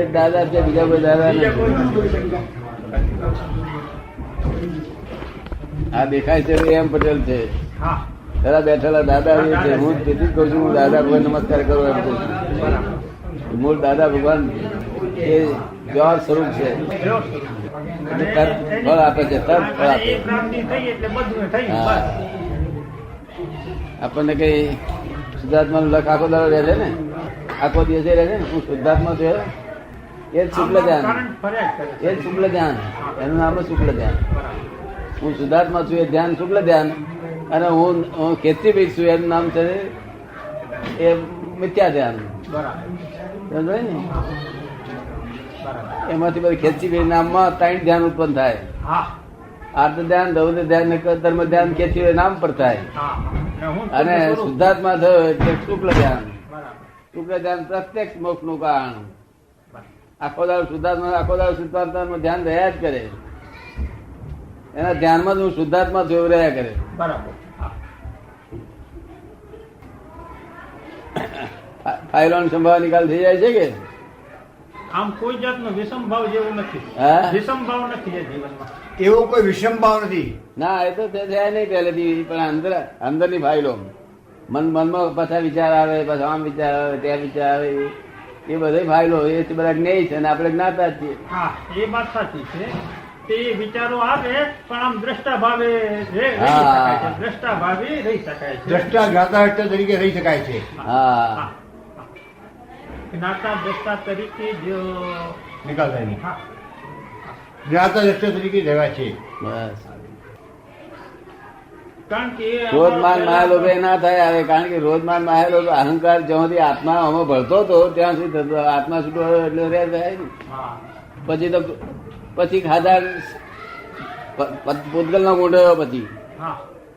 એક દાદા છે, બીજા કોઈ દાદા નથી. આ દેખાય છે એમ પટેલ છે, જરા બેઠેલા દાદા એ છે. હું તેથી જ કઉ છું, હું દાદા ભગવાન નમસ્કાર કરું એમ કહું છું. મૂળ દાદા ભગવાન એ જવાબ સ્વરૂપ છે, તરત ફળ આપે છે, તરત ફળ આપે. આપણને કઈ શુદ્ધાત્મા નું લખ આખો દાડો રહે છે ને, આખો દિવસે રહે છે ને. હું શુદ્ધાત્મા છું, એ જ શુક્લ ધ્યાન, એ જ શુક્લ ધ્યાન, એનું નામ જ શુક્લ ધ્યાન. હું શુદ્ધાત્મા છું, એ ધ્યાન શુક્લ ધ્યાન. અને હું ખેતી ભાઈ છું, એનું નામ છે એ મિથ્યા ધ્યાન. સમજાય ને? એમાંથી બધી ખેતી નામમાં ત્રણ ધ્યાન ઉત્પન્ન થાય. આર્થ ધ્યાન, રૌદ્ર ધ્યાન, ધર્મ ધ્યાન ખેતી નામ પર થાય. અને શુદ્ધાત્મા થયો એટલે શુક્લ ધ્યાન. શુક્લ ધ્યાન પ્રત્યક્ષ મોક્ષ નું કારણ. આખો દાડો શુદ્ધાત્મા, આખો દાડો શુદ્ધાત્મા ધ્યાન રહ્યા જ કરે. એના ધ્યાનમાં જ હું શુદ્ધાત્મા થયો રહ્યા કરે. બરાબર. ફાઇલો સંભાવ નિકાલ થઈ જાય છે કે આમ કોઈ જાતનો વિષમ ભાવ જેવું નથી. વિષમ ભાવ નથી એ જીવનમાં. એવો કોઈ વિષમ ભાવ નથી. ના, એ તો થાય નહીં પહેલેથી. પણ અંદરની ફાઇલો, મનમાં પાછા વિચાર આવે, પાછા આમ વિચાર આવે, ત્યાં વિચાર આવે, એ બધી ફાઇલો એ બધા જ્ઞેય છે, અને આપણે જ્ઞાતા જ છીએ. હા, એ વાત સાચી છે. તે વિચારો આવે પણ આમ દ્રષ્ટા ભાવે રહી શકાય છે. દ્રષ્ટા જ્ઞાતા તરીકે રહી શકાય છે. હા, જ્ઞાતા દ્રષ્ટા તરીકે જ નિકાલ થાય. જ્ઞાતા દ્રષ્ટા તરીકે રહેવાય છે. બસ. કારણ કે ક્રોધ માન માયા લોભ ના થાય આવે. કારણ કે ક્રોધ માન માયા લોભ અહંકાર જ્યાં સુધી આત્મા આમાં ભળતો હતો ત્યાં સુધી થતો. આત્મા છૂટો એટલે રે થાય ને. પછી તો પછી ખાધા પૂતગલ નો ગુણ રહ્યો. પછી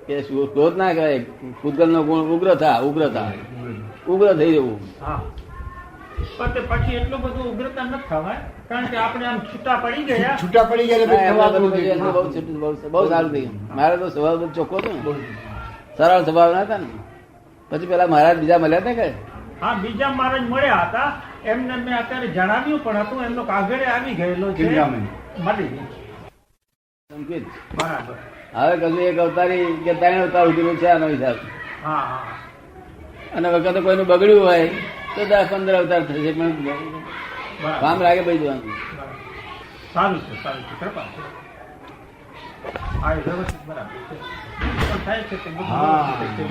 કે ક્રોધ ના કહેવાય, પૂતગલ નો ગુણ ઉગ્ર થઈ જવું. પણ પછી એટલું બધું ઉગ્રતા નથી થવાય. કારણ કે આપણે આમ છૂટા પડી ગયા. બહુ સારું થઈ ગયું. મારો તો સ્વભાવ ચોખ્ખો હતો ને, સરળ સ્વભાવ ના હતા ને. પછી પેલા મહારાજ બીજા મળ્યા હતા કે? હા, બીજા મહારાજ મળ્યા હતા. એમને મેં અત્યારે જણાવ્યું પણ હતું. એમનો કાગળે આવી ગયેલો છે, મળી ગયું. બરાબર. હવે કશું એક અવતારી કે ત્રણ અવતાર ઉઠેલું છે આનો હિસાબ. અને વખતે કોઈનું બગડ્યું હોય તો 10-15 અવતાર થશે. પણ કામ લાગે ભાઈ જવાનું. સારું છે, સારું છે, કૃપા છે. હા,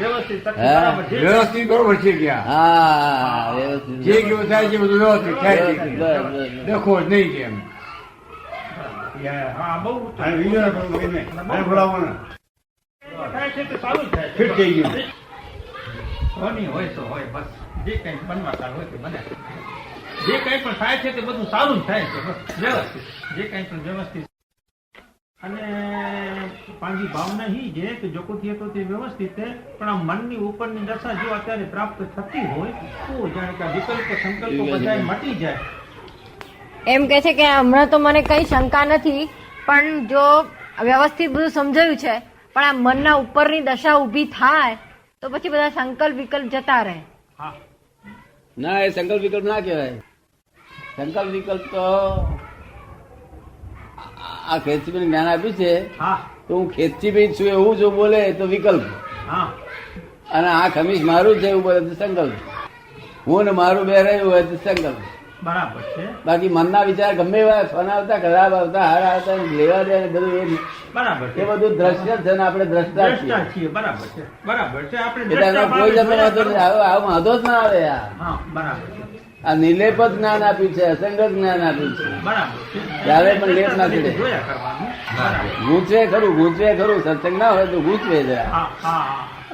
વ્યવસ્થિત બરાબર છે. વ્યવસ્થિત બરોબર છે. હા, જે કેવું થાય છે બધું વ્યવસ્થિત થાય છે. દેખો જ નહીં કેમ. હા, બહુ બોલાવવાના થાય છે કે સારું થાય. ફિટ થઈ ગયું. હોય તો હોય, બસ જે કઈ બનવા હોય તે બને. જે કઈ પણ થાય છે તે બધું સારું જ થાય છે. બસ વ્યવસ્થિત, જે કઈ પણ વ્યવસ્થિત. અને પાંજી ભાવના હી છે કે જોકોથી તો તે વ્યવસ્થિત છે. પણ આ મનની ઉપરની દશા જો અત્યારે પ્રાપ્ત થતી હોય તો જાણે કે વિકલ્પ સંકલ્પો બધા મટી જાય. એમ કે છે કે હમણાં તો મને કઈ શંકા નથી, પણ જો વ્યવસ્થિત બધું સમજાયું છે, પણ આ મનના ઉપરની દશા ઉભી થાય તો પછી બધા સંકલ્પ વિકલ્પ જતા રહે. ના, એ સંકલ્પ વિકલ્પ ના કહેવાય. સંકલ્પ વિકલ્પ તો આ ખેતીભાઈ જ્ઞાન આપ્યું છે તો હું ખેતીભાઈ છું એવું જો બોલે તો વિકલ્પ. અને આ ખમીસ મારું છે એવું બોલે તો સંકલ્પ. હું ને મારું બે રહ્યું હોય તો સંકલ્પ. બરાબર છે. બાકી મનના વિચાર ગમે એવા ફન આવતા, ખરાબ આવતા, હાર આવતા, લેવા દે બધું એ બરાબર એ બધું દ્રશ્ય છે ને આપણે દ્રષ્ટા છીએ. બરાબર છે, બરાબર છે. આપણે કોઈ જતો વાંધો નહીં, આવો વાંધો જ ના આવે. બરાબર છે. આ નિલેપ જ જ્ઞાન આપ્યું છે, અસંગત જ્ઞાન આપ્યું છે. બરાબર છે. ત્યારે પણ લેપ ના ચડે. ગૂંચવે ખરું. સત્સંગ ના હોય તો ગૂંચવે જરા.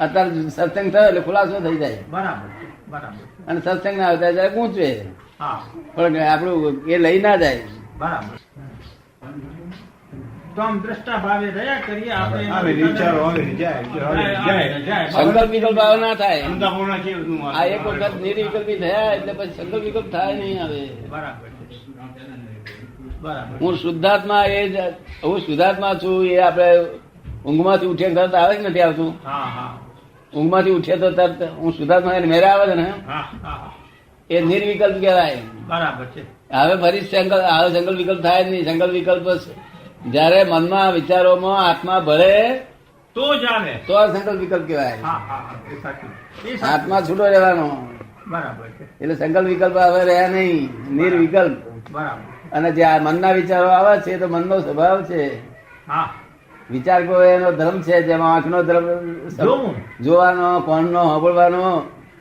અત્યારે સત્સંગ થયો એટલે ખુલાસો થઈ જાય. બરાબર છે, બરાબર. અને સત્સંગ ના હોય ત્યારે ગૂંચવે. પણ આપણું એ લઈ ના જાય. બરાબર. તો આમ દ્રષ્ટા ભાવે રહ્યા કરીએ આપણે. સંકલ્પ વિકલ્પ ભાવ ના થાય. આ એક વખત નિર્વિકલ્પી થયા એટલે પછી સંકલ્પ વિકલ્પ થાય નહીં. આવે બરાબર. બરાબર. હું શુદ્ધાત્મા છું. એ આપડે ઊંઘમાંથી ઉઠીએ તરત આવે કે નથી આવતું? ઊંઘમાંથી ઉઠીએ તો તરત હું શુદ્ધાત્મા મેરે આવે છે ને. એ નિર્વિકલ્પ કહેવાય. બરાબર છે. હવે ફરી સંકલ્પ વિકલ્પ થાય જ નહીં. સંકલ્પ વિકલ્પ જયારે મનમાં વિચારોમાં આત્મા ભળે તો જ આવે. તો આ સંકલ્પ વિકલ્પ કહેવાય. હા હા હા, એ સાચું. એ સાચું. આત્મા છૂટો રહેવાનો. બરાબર છે. એટલે સંકલ્પ વિકલ્પ હવે રહ્યા નહીં, નિર્વિકલ્પ. બરાબર. અને જે આ મનના વિચારો આવે છે તો મનનો સ્વભાવ છે. હા. વિચાર કોઈ એનો ધર્મ છે, જેમાં આંખનો ધર્મ જોવું. જોવાનો, કોણનો સાંભળવાનો,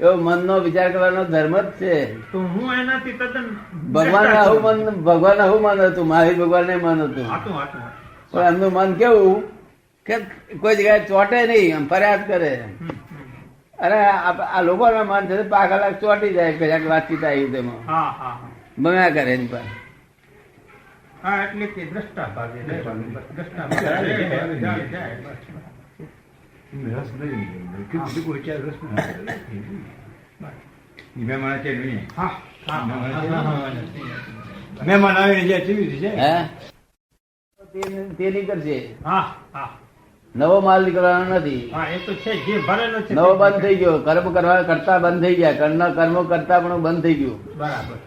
એવો મનનો વિચાર કરવાનો ધર્મ જ છે. તો હું એનાથી તદ્દન ભગવાન આવું મન હતું, મહાવીર ભગવાન ને મન હતું. હાચું, હાચું. પણ એમનું મન કેવું કે કોઈ જગ્યાએ ચોટે નહીં, આમ ફરિયાદ કરે. અને આ લોકોના મન છે પાક અલગ ચોટી જાય, કશાક વાતચીત આવી તેમાં હા હા હા. બમ્યા કરે એની પર. હા, એટલે કે દ્રષ્ટા ભાગે રહેવાનું. બસ દ્રષ્ટા ભાગે જાય, જાય, બસ. રસ નહીં. કેટલું કોઈ ચાર રસ નહીં. મહેમાન છે નહીં. હા હા હા, હા. મહેમાન આવીને જાય કેવી રીતે હે જાય? તે નીકળશે. હા હા નવો માલ નીકળવાનો નથી. હા, એ તો છે. જે ભરેલો છે નવો બંધ થઈ ગયો. કર્મ કરવા કરતા બંધ થઈ ગયા. કર્મો કરતા પણ બંધ થઈ ગયું. બરાબર.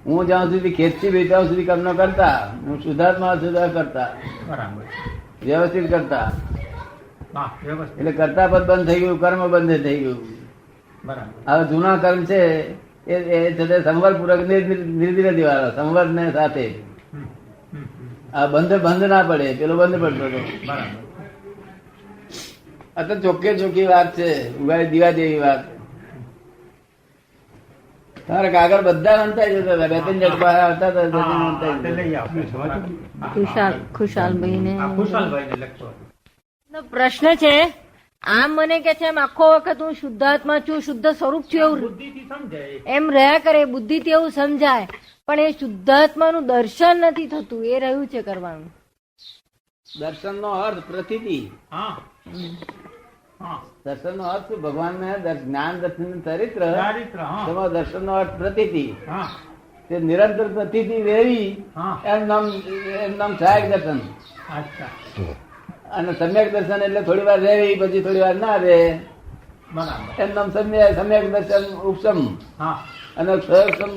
હું જ્યાં સુધી ખેતથી વેચાઉં સુધી કર્મ કરતા, હું શુદ્ધાત્મા સુધા કરતા, બરાબર. વ્યવસ્થિત કરતા. હા, વ્યવસ્થિત. એટલે કરતા પદ બંધ થઈ ગયું, કર્મ બંધ થઈ ગયું. બરાબર. હવે જૂના કર્મ છે એ છે સંવર પૂર્વક નિર્વિરતિ વાળો, સંવર ને સાથે. હમ, હમ, હમ. આ બંધ ના પડે, પેલો બંધ પડતો હતો. બરાબર. આ તો ચોખ્ખે ચોખ્ખી વાત છે, ઉગાડી દીવા જેવી વાત. તારે કાગળ બધા વંચાઈ જતા હતા, બે ત્રણ જગ્યા આવતા હતા, બે ત્રણ હા, વંચાઈ તે જતા. લઈ આવો. ખુશાલભાઈ ને આ ખુશાલભાઈને લખતો હતો. પ્રશ્ન છે, આમ મને કે છે એમ આખો વખત હું શુદ્ધાત્મા છું, શુદ્ધ સ્વરૂપ છું એવું બુદ્ધિથી સમજાય. એમ રહ્યા કરે, બુદ્ધિથી એવું સમજાય, પણ એ શુદ્ધાત્માનું દર્શન નથી થતું. એ રહ્યું છે કરવાનું. દર્શન નો અર્થ પ્રતીતિ. હા હા. દર્શન નો અર્થ ભગવાન ને જ્ઞાન દર્શન ચરિત્ર, ચારિત્ર. હા તેમાં દર્શન નો અર્થ પ્રતીતિ. હા તે નિરંતર પ્રતીતિ રહેવી, હા. એમ નામ સહાયક દર્શન. અચ્છા. અને સમ્યક દર્શન એટલે થોડી વાર રહેવી, પછી થોડી વાર ના રહે, બરાબર. એમ નામ સમ્યક દર્શન ઉપસમ. હા. અને સહસમ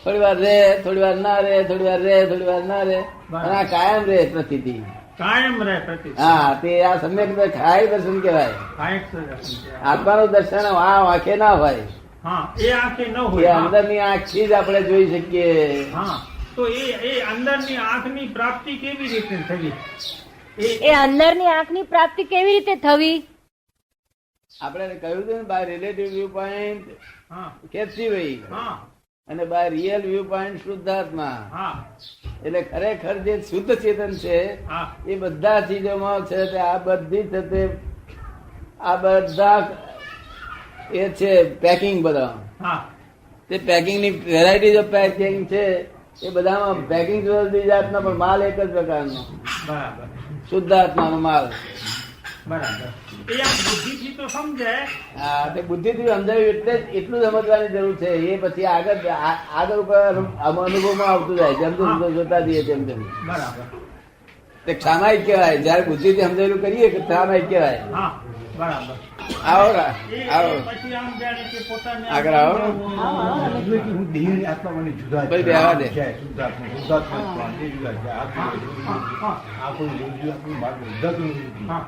થોડી વાર રહે, થોડી વાર ના રહે, થોડી વાર રહે, થોડી વાર ના રહે, અને આ કાયમ રહે પ્રતીતિ. કાયમ રહે પ્રતિ. હા, તે આ સમ્યક સહાયક દર્શન કહેવાય. કાયક દર્શન છે. આત્માનું દર્શન આ આંખે ના હોય, હા, એ આંખે ન એ હોય. હા. અંદરની આંખથી જ આપણે જોઈ શકીએ. હા, તો એ અંદરની આંખની પ્રાપ્તિ કેવી રીતે થવી? એ અંદરની આંખની પ્રાપ્તિ કેવી રીતે થવી? આપણે કહ્યું હતું ને, બાય રિલેટિવ વ્યૂ પોઈન્ટ હા ખેંચી ભાઈ, હા અને બાય રિયલ વ્યૂ પોઈન્ટ શુદ્ધાત્મા. હા એટલે ખરેખર જે શુદ્ધ ચેતન છે હા. એ બધા ચીજોમાં છે. તે આ બધી છે, તે આ બધા એ છે પેકિંગ. બધા હા તે પેકિંગ ની વેરાયટીઝ ઓફ પેકિંગ છે. એ બધામાં પેકિંગ જુદી જાતનો, પણ માલ એક જ પ્રકારનો, બરાબર શુદ્ધાત્માનો માલ. બરાબર. એ આમ બુદ્ધિથી તો સમજાય. હા, તે બુદ્ધિથી સમજાવ્યું એટલે જ એટલું સમજવાની જરૂર છે. એ પછી આગળ ઉપર અનુભવમાં આવતું જાય, જેમ જેમ જોતા જઈએ તેમ તેમ. બરાબર. તે સામાયિક કહેવાય. જયારે બુદ્ધિથી સમજાયેલું કરીએ કે સામાયિક કહેવાય. હા બરાબર. આવો એ આવો પછી આમ જાણે કે પોતાને આગળ આવો. એટલે કે હું દેહ અને આત્મા મને જુદા ભાઈ બેહવા દે. છે. શુદ્ધાત્મા શુદ્ધાત્મા બે જુદા છે. હા હા આપણું જુદું, આપણું બાજુ જુદું જુદું. હા.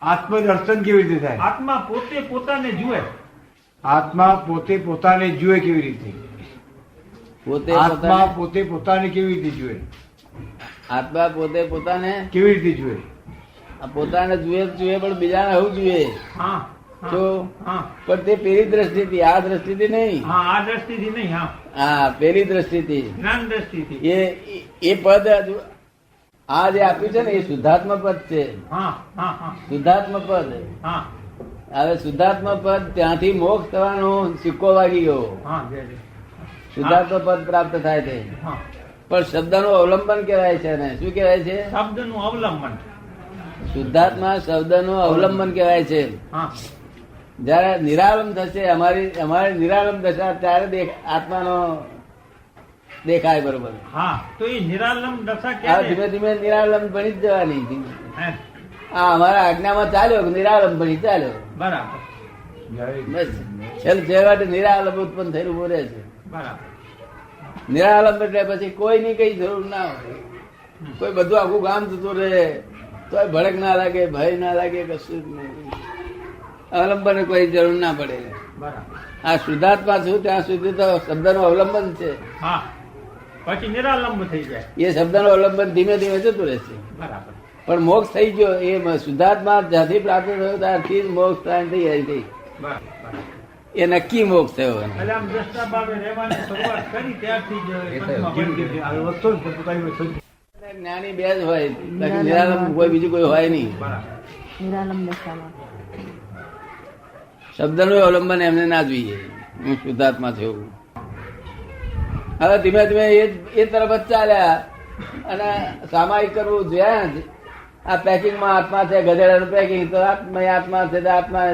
આત્મદર્શન કેવી રીતે થાય? આત્મા પોતે પોતાને જુએ. આત્મા પોતે પોતાને જુએ કેવી રીતે? પોતે આત્મા પોતાને પોતે પોતાને કેવી રીતે જુએ? આત્મા પોતે પોતાને કેવી રીતે જુએ? પોતાને જુએ જ જુએ, પણ બીજાને હું જુએ. હા જો હા પણ તે પેલી દ્રષ્ટિથી, આ દ્રષ્ટિથી નહીં. હા. આ દ્રષ્ટિથી નહીં. હા, હા, પેલી દ્રષ્ટિથી. જ્ઞાન દ્રષ્ટિથી. એ પદ આ જે આપ્યું છે ને, એ શુદ્ધાત્મ પદ છે. હા હા હા શુદ્ધાત્મ પદ. હા હવે શુદ્ધાત્મ પદ ત્યાંથી મોક્ષ થવાનો સિક્કો વાગી ગયો. હા જય જય. શુદ્ધાત્મ પદ પ્રાપ્ત થાય છે. હા. પણ શબ્દનું અવલંબન કહેવાય છે ને. શું કહેવાય છે? શબ્દનું અવલંબન. શુદ્ધાત્મા શબ્દનું અવલંબન કહેવાય છે. હા જયારે નિરાલંબ થશે, અમારી નિરાલંબ દશા, ત્યારે આત્માનો દેખાય બરોબર. હા. તો એ નિરાલંબ દશા આ ક્યારે? ધીમે ધીમે નિરાલંબ બની જ જવાની. હે, આ અમારા આજ્ઞામાં ચાલ્યો, નિરાલંબ બની ચાલ્યો. બરાબર. બસ છેવટે નિરાલંબ ઉત્પન્ન થયેલું ઉભું રહે છે. બરાબર. નિરાલંબ એટલે પછી કોઈ ની કઈ જરૂર ના હોય. કોઈ બધું આખું ગામ જતું રહે તો ભડક ના લાગે, ભય ના લાગે, કશું જ નહીં. અવલંબન કોઈ જરૂર ના પડે. બરાબર. આ શુદ્ધાત્મા છું ત્યાં સુધી તો શબ્દનું અવલંબન છે. હા, પછી નિરાલંબ થઈ જાય. એ શબ્દનું અવલંબન ધીમે ધીમે જતું રહેશે. બરાબર. પણ મોક્ષ થઈ ગયો એ શુદ્ધાત્મા જ્યાંથી પ્રાપ્ત થયો ત્યારથી જ મોક્ષ થાય થઈ થઈ. બરાબર. એ નક્કી મોક્ષ થયો. એટલે આમ દ્રષ્ટા ભાવે રહેવાની શરૂઆત કરી ત્યારથી જ પંચમા પડી ગઈ. જ્ઞાની બે જ હોય, બાકી નિરાલંબ કોઈ બીજું કોઈ હોય નહીં. બરાબર. નિરાલંબ દશામાં શબ્દનું અવલંબન એમને ના જોઈએ. હું શુદ્ધાત્મા છું. હવે ધીમે ધીમે એ તરફ જ ચાલ્યા અને સામાયિક કરવું જોયા જ. આ પેકિંગમાં આત્મા છે, ગધેડાનું પેકિંગ તો આત્મા છે, આત્મા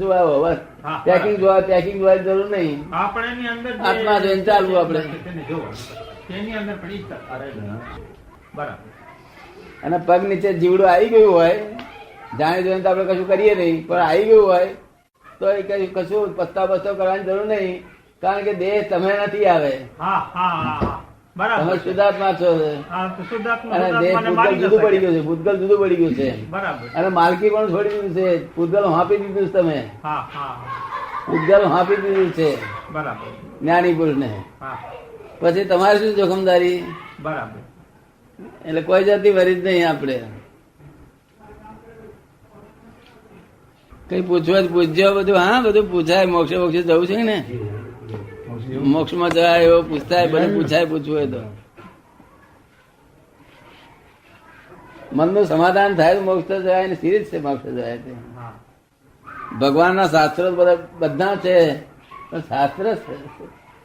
જોવાવો બસ. હા. પેકિંગ જોવાની જરૂર નહીં. આપણે એની અંદર જે આત્મા જોઈને ચાલવું આપણે. તેને જોવાનું. તેની અંદર પણ ઈચ્છા રહેલી. બરાબર. અને પગ નીચે જીવડું આવી ગયું હોય, જાણી જોઈને તો આપણે કશું કરીએ નહીં, પણ આવી ગયું હોય તો એ કશું પસ્તાવ કરવાની જરૂર નહીં, કારણ કે દેહ તમે નથી આવે. હા હા હા. બરાબર. તમે શુદ્ધાત્મા છો. હા, તો શુદ્ધાત્મા અને દેહ શુદ્ધાત્માને ભૂતગલ મારી જુદું ન પડી શકે. ગયું છે, ભૂતગલ જુદું પડી ગયું છે. બરાબર. અને માલકી પણ છોડી દીધું છે. ભૂતગલ હાંપી દીધું છે તમે. હા હા. ભૂતગલ હાંપી દીધું છે બરાબર. જ્ઞાની પુરુષને. હા. પછી તમારે શું જોખમદારી? બરાબર. એટલે કોઈ જાતની વરી જ નહીં. આપણે કઈ પૂછવા જ પૂછજો બધું. હા, બધું પૂછાય. મોક્ષે મોક્ષે જવું છે ને, મોક્ષમાં જવાય એવો પૂછતાય, બધું પૂછાય. પૂછવું હોય તો મનનું સમાધાન થાય તો મોક્ષ તો જવાય ને. સિરીજ છે મોક્ષ જવાય તે. હા. ભગવાનના શાસ્ત્રો બધા છે, પણ શાસ્ત્ર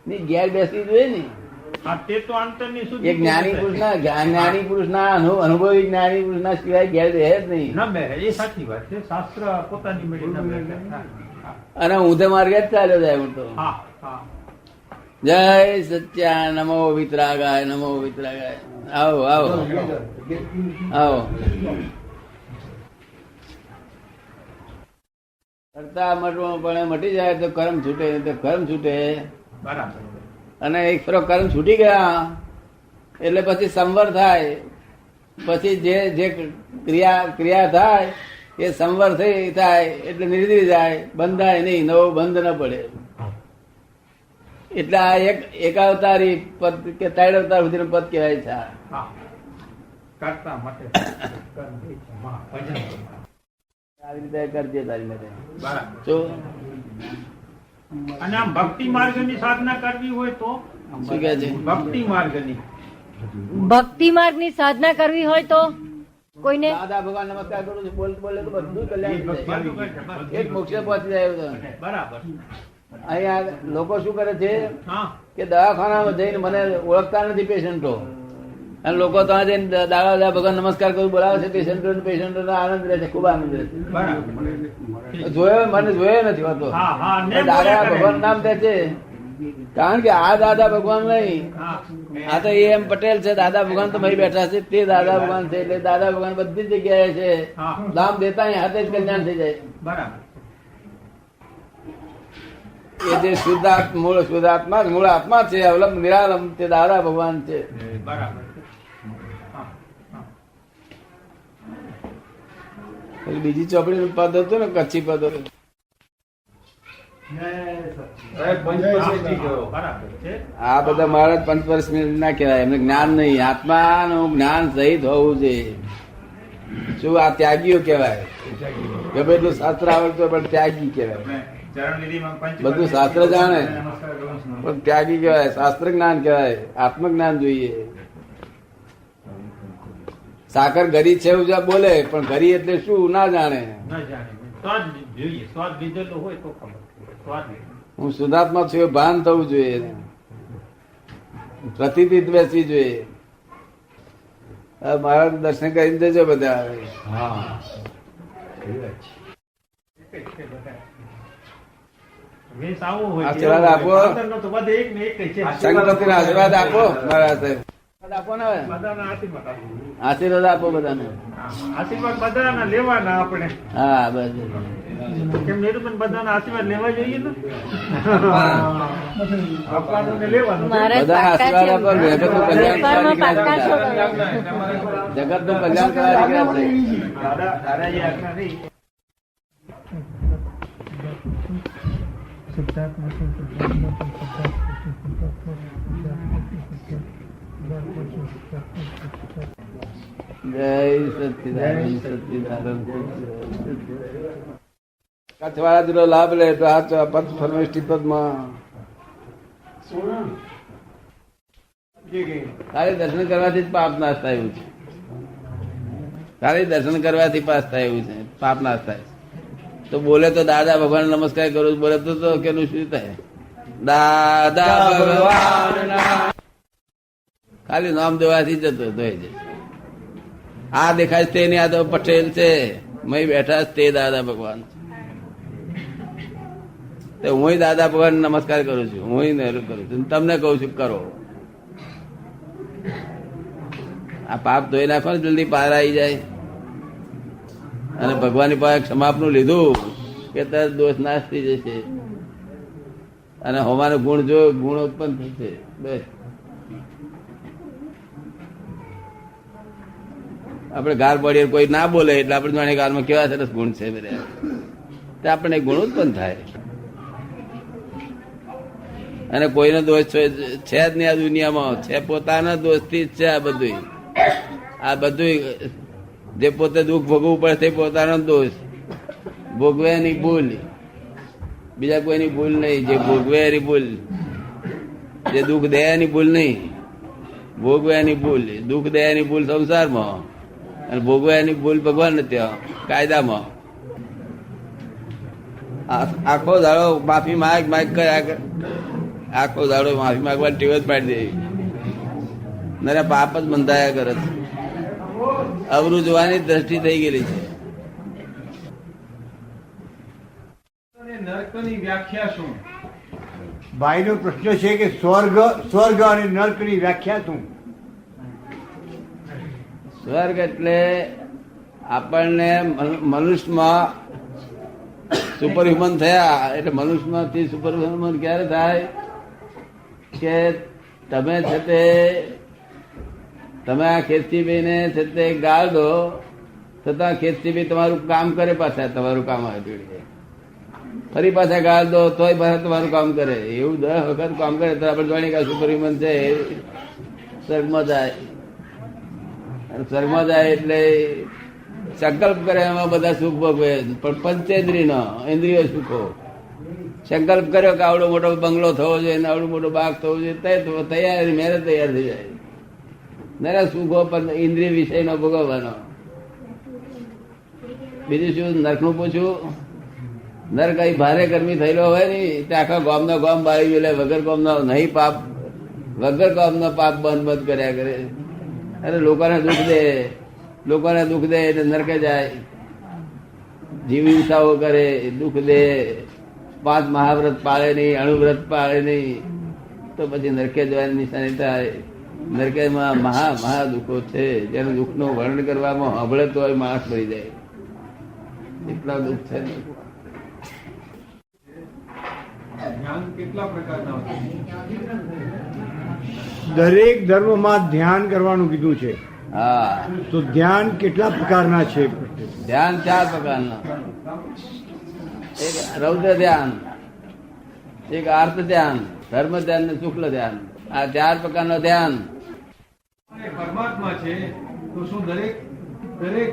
ની ઘેર બેસવી જોઈએ ને. હા, તે તો અંતરની શુદ્ધિ એક જ્ઞાની પુરુષના જ્ઞાની પુરુષના અનુભવી જ્ઞાની પુરુષના સિવાય ઘેર રહે જ નહીં. ન બેહે, એ સાચી વાત છે. શાસ્ત્ર પોતાની મેળે ન બેહે. હા, હા. અને ઊંધે માર્ગે જ ચાલ્યો જાય હું તો. હા હા. જય સચ્ચા નમો વિતરાગાય, નમો વિતરાગાય. આવો આવો આવો. કરતા પણ મટી જાય તો કર્મ છૂટે, તો કર્મ છૂટે. બરાબર. અને એક ફરો કર્મ છૂટી ગયા એટલે પછી સંવર થાય. પછી જે ક્રિયા થાય એ સંવર થઈ થાય એટલે નિર્દિ જાય, બંધાય નહીં, નવો બંધ ન પડે. એટલે આ એક અવતારી પદ કે 3 અવતાર સુધીનું પદ કહેવાય છે. હા. કરતા માટે કર્મ એ છે. ભજન. આવી રીતે કરજે તારી માટે. બરાબર. જો અને આમ ભક્તિ માર્ગની સાધના કરવી હોય તો શું કે છે? ભક્તિ માર્ગની ભક્તિ માર્ગની સાધના કરવી હોય તો કોઈને દાદા ભગવાન નમસ્કાર કરું છું બોલે તો બધું કલ્યાણ ભક્તિ થાય. માર્ગ. એક મોક્ષે પહોંચી જાય એવું તો. બરાબર. અહીંયા લોકો શું કરે છે હા. કે દવાખાનામાં જઈને મને ઓળખતા નથી પેશન્ટો, અને લોકો ત્યાં જઈને દાદા ભગવાન નમસ્કાર કરું બોલાવે છે. પેશન્ટો આનંદ રહે છે, ખૂબ આનંદ રહે છે. બરાબર. જોયો મને જોયો નથી હોતો. હા હા. ને દાદા બોલ્યા કરે. ભગવાન નામ દે છે, કારણ કે આ દાદા ભગવાન નહીં, હા. આ તો એમ પટેલ છે. દાદા ભગવાન તો મહી બેઠા છે, તે દાદા ભગવાન છે. એટલે દાદા ભગવાન બધી જ જગ્યાએ છે. હા. દામ દેતા અહીં હાથે જ કલ્યાણ થઈ જાય. બરાબર. એ જે મૂળ આત્મા છે, અવલંબ નિરાલંબ તે દાદા ભગવાન છે. બરાબર. હા. હા. પછી બીજી ચોપડી નું પદ હતું ને, કચ્છી પદ હતું. બરાબર છે. આ બધા મહારાજ પંચવર્ષ ના કહેવાય, એમને જ્ઞાન નહીં. આત્માનું જ્ઞાન સહિત હોવું જોઈએ. શું આ ત્યાગીઓ કહેવાય? ગમે એટલું શાસ્ત્ર આવડતું હોય પણ ત્યાગી કહેવાય. બધું શાસ્ત્ર જાણે પણ ત્યાગી કહેવાય. શાસ્ત્ર જ્ઞાન કહેવાય, આત્મજ્ઞાન જોઈએ. સાકર ગરી છે એવું બોલે, પણ ગરી એટલે શું ના જાણે. ન જાણે. સ્વાદ જોઈએ. સ્વાદ લીધેલો હોય તો ખબર. સ્વાદ હું શુદ્ધાત્મા છું એ ભાન થવું જોઈએ. પ્રતિદિત બેસવી જોઈએ. મારા દર્શન કરી દેજો બધા. હા. વેશ આવો હોય. આશીર્વાદ આપો. અંદરનો તો બધે એક ને એક જ છે. સંગતના આશીર્વાદ આપો. મારા સાહેબ આપો ને હવે. બધાના આશીર્વાદ આપો. આશીર્વાદ આપો બધાને. આશીર્વાદ બધાના લેવાના આપણે. હા બસ. કેમ નિરૂપણ બધાના આશીર્વાદ લેવા જોઈએ ને ભગવાનને લેવાનું મારે બધા પાક્કા છે. આશીર્વાદ આપો, જગતનું કલ્યાણ વેપારમાં પાક્કા છો તમે. જગતનું કલ્યાણ કરવા નીકળ્યા આપણે. દાદાજી આજ્ઞા નહીં જય સચ્ચિદાનંદ સચ્ચિદાનંદ. કચ્છ વાળા જેટલો લાભ લે તો આ પદ ફરમિષ્ટિ પદમાં ખાલી દર્શન કરવાથી જ પાપ નાશ થાય એવું છે. ખાલી દર્શન કરવાથી પાસ થાય એવું છે, પાપ નાશ થાય. તો બોલે તો દાદા ભગવાન નમસ્કાર કરું, બોલે તો કેનું શું થાય? દાદા ભગવાન ખાલી નામ દેવાથી જતો ધોઈ જાય. આ દેખાય છે તેની યાદવ પટેલ છે, મય બેઠા છે તે દાદા ભગવાન છે. હું દાદા ભગવાન નમસ્કાર કરું છું, હું નહેરું કરું છું, તમને કઉ છું કરો. આ પાપ ધોઈ નાખો ને જલ્દી પાર આવી જાય. અને ભગવાનની પાસે ક્ષમાપનું લીધું કે તરત દોષ નાશ થઈ જશે. અને હોવાનો ગુણ જો ગુણ ઉત્પન્ન થશે. બસ આપણે ગાર પડીએ કોઈ ના બોલે એટલે આપણે જાણે ગારમાં કેવા સરસ ગુણ છે બધા, તે આપણને ગુણ ઉત્પન્ન થાય. અને કોઈનો દોષ છે જ નહીં આ દુનિયામાં, છે પોતાના દોષથી જ છે આ બધું. આ બધું જે પોતે દુઃખ ભોગવવું પડે તે પોતાનો દોષ, ભોગવે એની ભૂલ, બીજા કોઈની ભૂલ નહીં. જે ભોગવે એની ભૂલ, જે દુઃખ દે એની ભૂલ નહીં, ભોગવે એની ભૂલ. દુઃખ દે એની ભૂલ સંસારમાં અને ભોગવે એની ભૂલ ભગવાન ત્યાં કાયદામાં. આખો દાડો માફી માગ કર્યા, આખો દાડો માફી માંગવાની ટેવ જ પાડી દેવી. નરે પાપ જ બંધાયા કરે છે. અવરું જોવાની દ્રષ્ટિ થઈ ગયેલી છે. નરકની વ્યાખ્યા શું? ભાઈનો પ્રશ્ન છે કે સ્વર્ગ અને નર્કની વ્યાખ્યા શું? સ્વર્ગ એટલે આપણને મનુષ્યમાં સુપર હ્યુમન થયા એટલે મનુષ્યમાંથી સુપર હ્યુમન ક્યારે થાય કે તમે છે તે તમે આ ખેતસીભાઈને છે તે ગાળ દો છતાં ખેતસીભાઈ તમારું કામ કરે, પાછા તમારું કામ આવે. ફરી પાછા ગાળ દો તોય પાછા તમારું કામ કરે. એવું 10 વખત કામ કરે તો આપણે જાણીએ કે સુપર હ્યુમન છે. સ્વર્ગમાં જાય, સ્વર્ગમાં જાય એટલે સંકલ્પ કરે એમાં બધા સુખ ભોગવે. પણ પંચેન્દ્રિય ઇન્દ્રિય સુખો સંકલ્પ કર્યો કે આવડો મોટો બંગલો થવો જોઈએ, આવડો મોટો બાગ થવો જોઈએ, તૈયારી મેરે તૈયાર થઈ જાય. નરા સુખો પણ ઇન્દ્રિય વિષય નો ભોગવવાનો. બીજું શું નર્કનું પૂછ્યું? નર કઈ ભારે ગરમી થયેલો હોય ને તે આખા ગામનો ગામ બાળી ગયેલા વગર ગામનો નહીં પાપ, વગર ગામનો પાપ બંધ કર્યા કરે. અરે લોકોને દુઃખ દે એટલે નરકે જાય. જીવ હિંસાઓ કરે, દુઃખ દે, 5 મહાવ્રત પાળે નહીં, અણુવ્રત પાળે નહીં, તો પછી નરકે જવાની નિશાની થાય. નરકેમાં મહા દુઃખો છે જેનું દુઃખનું વર્ણન કરવામાં હબળે તો માણસ મરી જાય. એટલા દુઃખ છે. ધ્યાન કેટલા પ્રકારના હોય? દરેક ધર્મમાં ધ્યાન કરવાનું કીધું છે, હા, તો ધ્યાન કેટલા પ્રકારના છે? ધ્યાન 4 પ્રકારના. એક રૌદ્ર ધ્યાન, એક આર્ત ધ્યાન, ધર્મ ધ્યાન ને શુક્લ ધ્યાન. આ 4 પ્રકારનો ધ્યાન. પરમાત્મા છે તો શું દરેક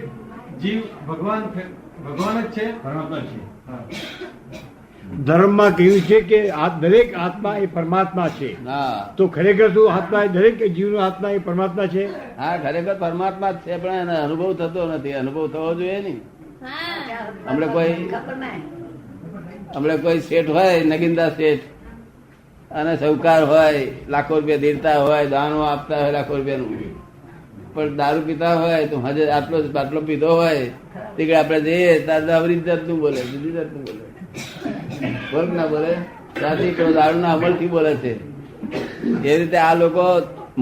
જીવ ભગવાન જ છે? પરમાત્મા છે. ધર્મમાં કહ્યું છે કે આ દરેક આત્મા એ પરમાત્મા છે. હા, તો ખરેખર શું આત્મા એ દરેક જીવનો આત્મા એ પરમાત્મા છે? હા, ખરેખર પરમાત્મા જ છે, પણ એનો અનુભવ થતો નથી. અનુભવ થવો જોઈએ ને. હમણે કોઈ શેઠ હોય, નગીનદાસ શેઠ, અને સૌકાર હોય, લાખો રૂપિયા દેતા હોય, દાનો આપતા હોય લાખો રૂપિયાનું, પણ દારૂ પીતા હોય તો હજે આટલો પીધો હોય તે આપણે જઈએ ત્યારે અવરી જાતનું બોલે, બીજી જાતનું બોલે. બોલ ના બોલે ત્યાંથી તો દારૂના અમલથી બોલે છે. એ રીતે આ લોકો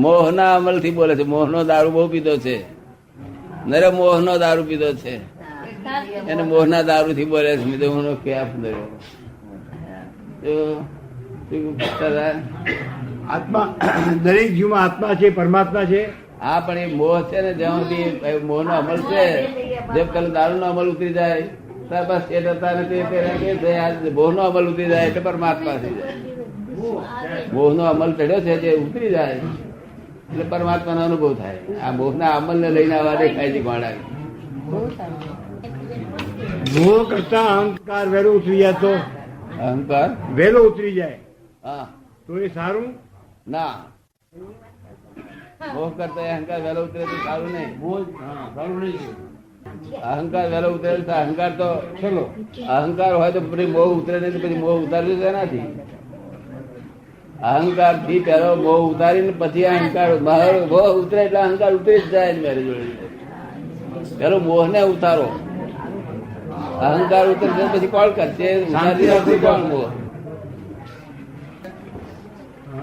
મોહના અમલથી બોલે છે. મોહનો દારૂ બહુ પીધો છે, નરે મોહનો દારૂ પીધો છે. એને મોહના દારૂ થી બોલે છે. મેં તો હું ક્યાં ફંદર્યો આત્મા દરેક જીવમાં આત્મા છે, પરમાત્મા છે. હા, પણ એ મોહ છે ને જ્યાં સુધી મોહ નો અમલ છે, જેમ પેલો દારૂ નો અમલ ઉતરી જાય ત્યાર બસ એ થતા નથી. મોહ નો અમલ ઉતરી જાય એટલે પરમાત્મા થઈ જાય. મોહ નો અમલ ચડ્યો છે જે ઉતરી જાય એટલે પરમાત્મા નો અનુભવ થાય. આ મોહ ના અમલ ને લઈને આવા દેખાય છે ગોળા. મોહ કરતા અહંકાર વહેલો ઉતરી જાય તો અહંકાર વહેલો ઉતરી જાય હા તો એ સારું. ના, મોહ કરતા અહંકાર વહેલો ઉતરે તો સારું નહીં. સારું નહીં. અહંકાર વહેલો ઉતરે તો અહંકાર તો ચલો અહંકાર હોય તો પછી મોહ ઉતરે નહીં તો પછી મોહ ઉતાર્યું છે એનાથી. અહંકાર થી પેલો મોહ ઉતારીને પછી અહંકાર મોહ ઉતરે એટલે અહંકાર ઉતરી જ જાય. મારી જોડે પેલો મોહ ને ઉતારો, અહંકાર ઉતરશે પછી કોણ કરશે? ઉતારી રાખશે કોણ? મોહ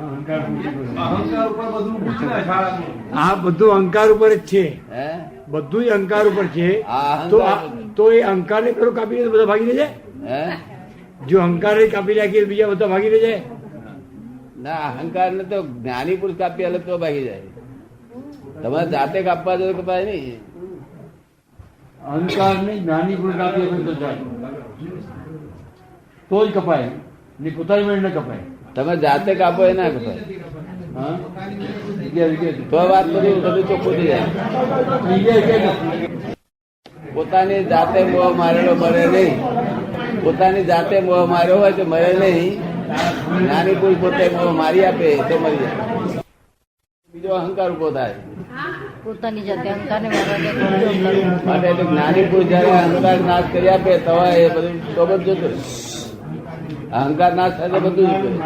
અહંકાર ઉપર બધું પૂછે શાળાનું. આ બધું અહંકાર ઉપર જ છે. હે બધું અહંકાર ઉપર છે. આ તો અહંકાર તો એ અહંકાર ને પેલો કાપી દે તો બધા ભાગી જાય. હે જો અહંકાર ને કાપી નાખીએ બીજા બધા ભાગી જાય. ના, અહંકાર ને તો જ્ઞાની પુરુષ કાપી આલે તો ભાગી જાય. તમારે જાતે કાપવા જો કપાય નહીં. અહંકાર ને જ્ઞાની પુરુષ કાપીએ તો જાય તો જ કપાય, ને પોતાની મેળ ન કપાય. તમે જાતે કાપો એ ના કપાય. હા તો વાત બધું ચોખ્ખું થઈ જાય. પોતાની જાતે મોહ મારેલો મરે નહીં. પોતાની જાતે મોહ માર્યો હોય તો મરે નહીં. નાની પુરુષ પોતે મોહ મારી આપે તો મરી જાય. બીજો અહંકાર ઉભો થાય. પોતાની જાતે અહંકારને મારવા દે. માટે એટલે જ્ઞાની પુરુષ જયારે અહંકાર નાશ કરી આપે તો એ બધું તો બધું જતું રહે. અહંકાર નાશ થાય તો બધું જતું રહે.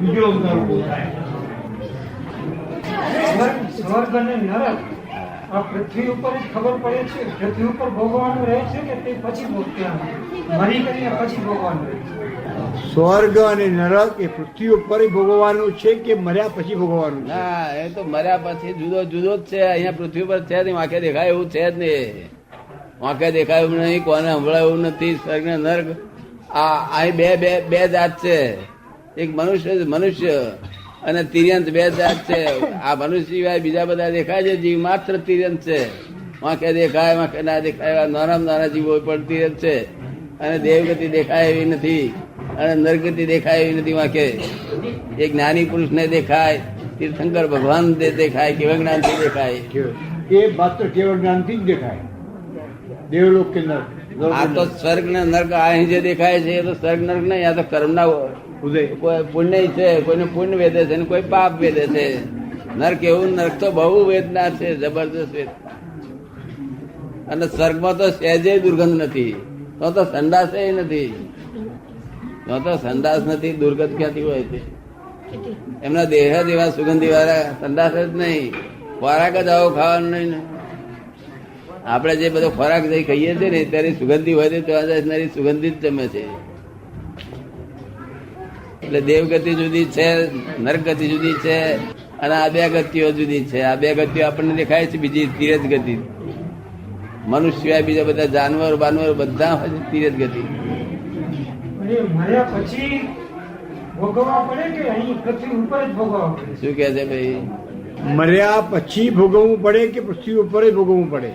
બીજો અહંકાર ઉભો થાય. સ્વર્ગ અને નરક આ પૃથ્વી ઉપર જ ખબર પડે છે. પૃથ્વી ઉપર ભોગવવાનું રહે છે કે તે પછી મરી કરીને પછી ભોગવવાનું રહે છે? સ્વર્ગ અને નરક એ પૃથ્વી ઉપર ભોગવવાનું છે કે મર્યા પછી ભોગવવાનું છે? ના, એ તો મર્યા પછી જુદો જુદો જ છે. અહીંયા પૃથ્વી પર છે નહીં. વાંખે દેખાય એવું છે જ નહીં. વાંખે દેખાય એવું નહીં, કોને સંભળાય એવું નથી. સ્વર્ગ ને નર્ક આ અહીં બે જાત છે. એક મનુષ્ય અને તિર્યંત બે જાત છે. આ મનુષ્ય સિવાય બીજા બધા દેખાય છે જીવ માત્ર તિર્યંત છે. વાંખે દેખાય વાંખે ના દેખાય એવા નાના જીવો પણ તિર્યંત છે. અને દેવગતિ દેખાય એવી નથી અને નરગતિ દેખાય એવી નથી. વાંખે એક જ્ઞાની પુરુષ ને દેખાય, તીર્થંકર ભગવાન દેખાય, કેવળ જ્ઞાન થી દેખાય. એ માત્ર કેવળ જ્ઞાનથી જ દેખાય. દેવલોક કે નર્ક. આ તો સ્વર્ગ ને નર્ક અહીં જે દેખાય છે એ તો સ્વર્ગ નર્ક નહીં. આ તો કર્મના ઉદય. કોઈ પુણ્ય છે, કોઈને પુણ્ય વેદે છે, કોઈ પાપ વેદે છે. નર્ક એવું નર્ક તો બહુ વેદના છે, જબરદસ્ત વેદના. અને સ્વર્ગમાં તો સહેજે દુર્ગંધ નથી. તો સંડાસ નથી. તો સંડાસ નથી. દુર્ગંધ ક્યાંથી હોય છે? એમના દેહ જ એવા સુગંધી વાળા, સંડાસ જ નહીં. ખોરાક જ આવો ખાવાનું નહીં ને. આપણે જે બધો ખોરાક જે ખાઈએ છીએ ને ત્યારે સુગંધી હોય છે, ત્યાં સુગંધી જ જમે છે. એટલે દેવગતિ જુદી છે, નરગતિ જુદી છે, અને આ બે ગતિઓ જુદી છે. આ બે ગતિઓ આપણને દેખાય છે. બીજી તીરજ ગતિ. મનુષ્ય સિવાય બીજા બધા જાનવર બાનવર બધા હોય છે તીરજ ગતિ. અને મર્યા પછી ભોગવવા પડે કે અહીં પૃથ્વી ઉપર જ ભોગવવા પડે? શું કે છે ભાઈ? મર્યા પછી ભોગવવું પડે કે પૃથ્વી ઉપર જ ભોગવવું પડે?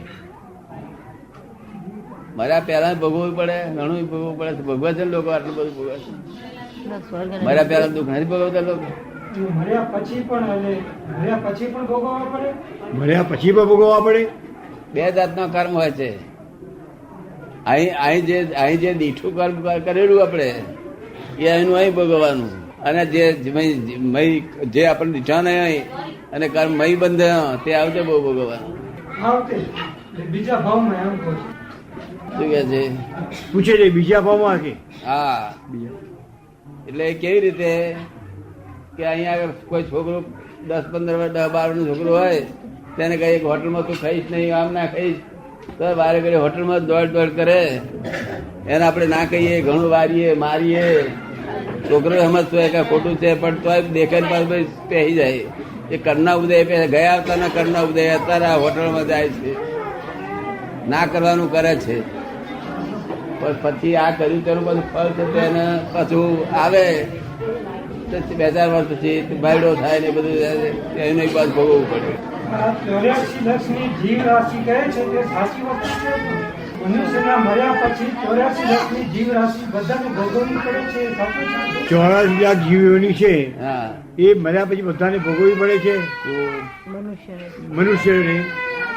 મર્યા પહેલા ભોગવવું પડે, ઘણું ભોગવવું પડે. ભોગવે છે લોકો, આટલું બધું ભોગવે છે. મર્યા પહેલા દુઃખ નથી ભોગવતા લોકો. મર્યા પછી પણ ભોગવવા પડે? મર્યા પછી પણ ભોગવવા પડે. બે જાતનો કર્મ હોય છે. અહીં જે દીઠું કર્મ કરેલું આપણે એ અહીંનું અહીં ભોગવવાનું. અને જે આપણને દીઠા નહીં અને કર્મ મય બંધ તે આવતે બહુ ભોગવવાનું. આવતે બીજા ભાવમાં એમ કહું છું. શું કે છે? પૂછે છે બીજા ભાવમાં કે? હા, એટલે કેવી રીતે કે અહીંયા કોઈ છોકરો 10-15 વર્ષ 10-12 નું છોકરો હોય, તેને કઈ એક હોટલમાં તું ખાઈશ નહીં, આમ ના ખાઈશ, તો વારે ઘડી હોટલમાં દોડ કરે. એને આપણે ના કહીએ, ઘણું વારીએ મારીએ. છોકરો સમજતો હોય કે ખોટું છે, પણ તો દેખાય પાસે પહેરી જાય. એ કરના ઉદય પહેલા ગયા આવતાના કરના ઉદય અત્યારે આ હોટલમાં જાય છે, ના કરવાનું કરે છે, પણ પછી આ કર્યું તેનું બધું ફળ છે તો એને પાછું આવે તો 2-4 વર્ષ પછી ભાઈડો થાય ને બધું એને પાછું ભોગવવું પડે. આ 84 લક્ષની જીવ રાશિ કહે છે તે સાચી વસ્તુ છે. મનુષ્યના મર્યા પછી 84 લક્ષની જીવ રાશિ બધાને ભોગવવી પડે છે, એ સાચું છે? 84 લાખ જીવોની છે હા એ મર્યા પછી બધાને ભોગવવી પડે છે તો મનુષ્યને.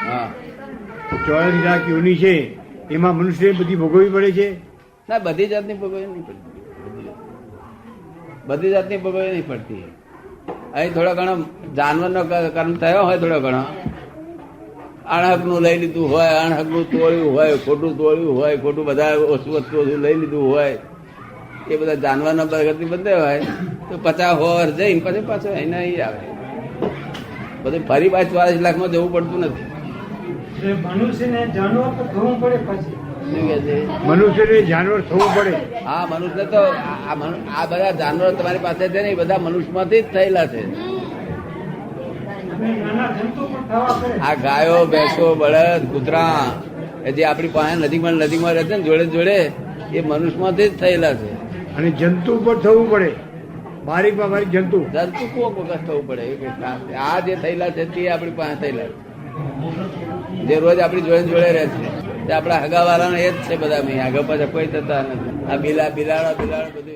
હા 84 લાખ યોની છે એમાં મનુષ્યને બધી ભોગવવી પડે છે. ના બધી જાતની ભોગવવી નહીં પડતી, બધી જાતની ભોગવવી નહીં પડતી. અહીં થોડા ઘણા જાનવરનો કર્મ થયો હોય, થોડો ઘણો અણહકનું લઈ લીધું હોય, અણહકનું તોડ્યું હોય, ખોટું તોડ્યું હોય, ખોટું બધા ઓછું લઈ લીધું હોય, એ બધા જાનવરના પ્રગતિ બધે હોય તો 50 વર્ષ જઈને પછી પાછો એને અહીં આવે. બધું ફરી પાછું 44 લાખમાં જવું પડતું નથી. જે મનુષ્યને જાનવર તો થવું પડે પછી. શું કહે છે? મનુષ્યને જાનવર થવું પડે. હા મનુષ્ય તો આ બધા જાનવરો તમારી પાસે છે ને એ બધા મનુષ્યમાંથી જ થયેલા છે. અને નાના જંતુ પણ થવા પડે. આ ગાયો, ભેંસો, બળદ, કૂતરા એ જે આપણી પાસે નજીકમાં રહે છે ને જોડે જોડે એ મનુષ્યમાંથી જ થયેલા છે. અને જંતુ પર થવું પડે, બારીકમાં બારીક જંતુ. જંતુ કોક વખત થવું પડે એ કઈ ખાસ નહીં. આ જે થયેલા છે તે આપણી પાસે થયેલા છે, જે રોજ આપણી જોડે જોડે રહે છે તે આપણા હગાવાળાને એ જ છે બધા. આગળ પાછા કોઈ થતા નથી. આ બિલાડા બધું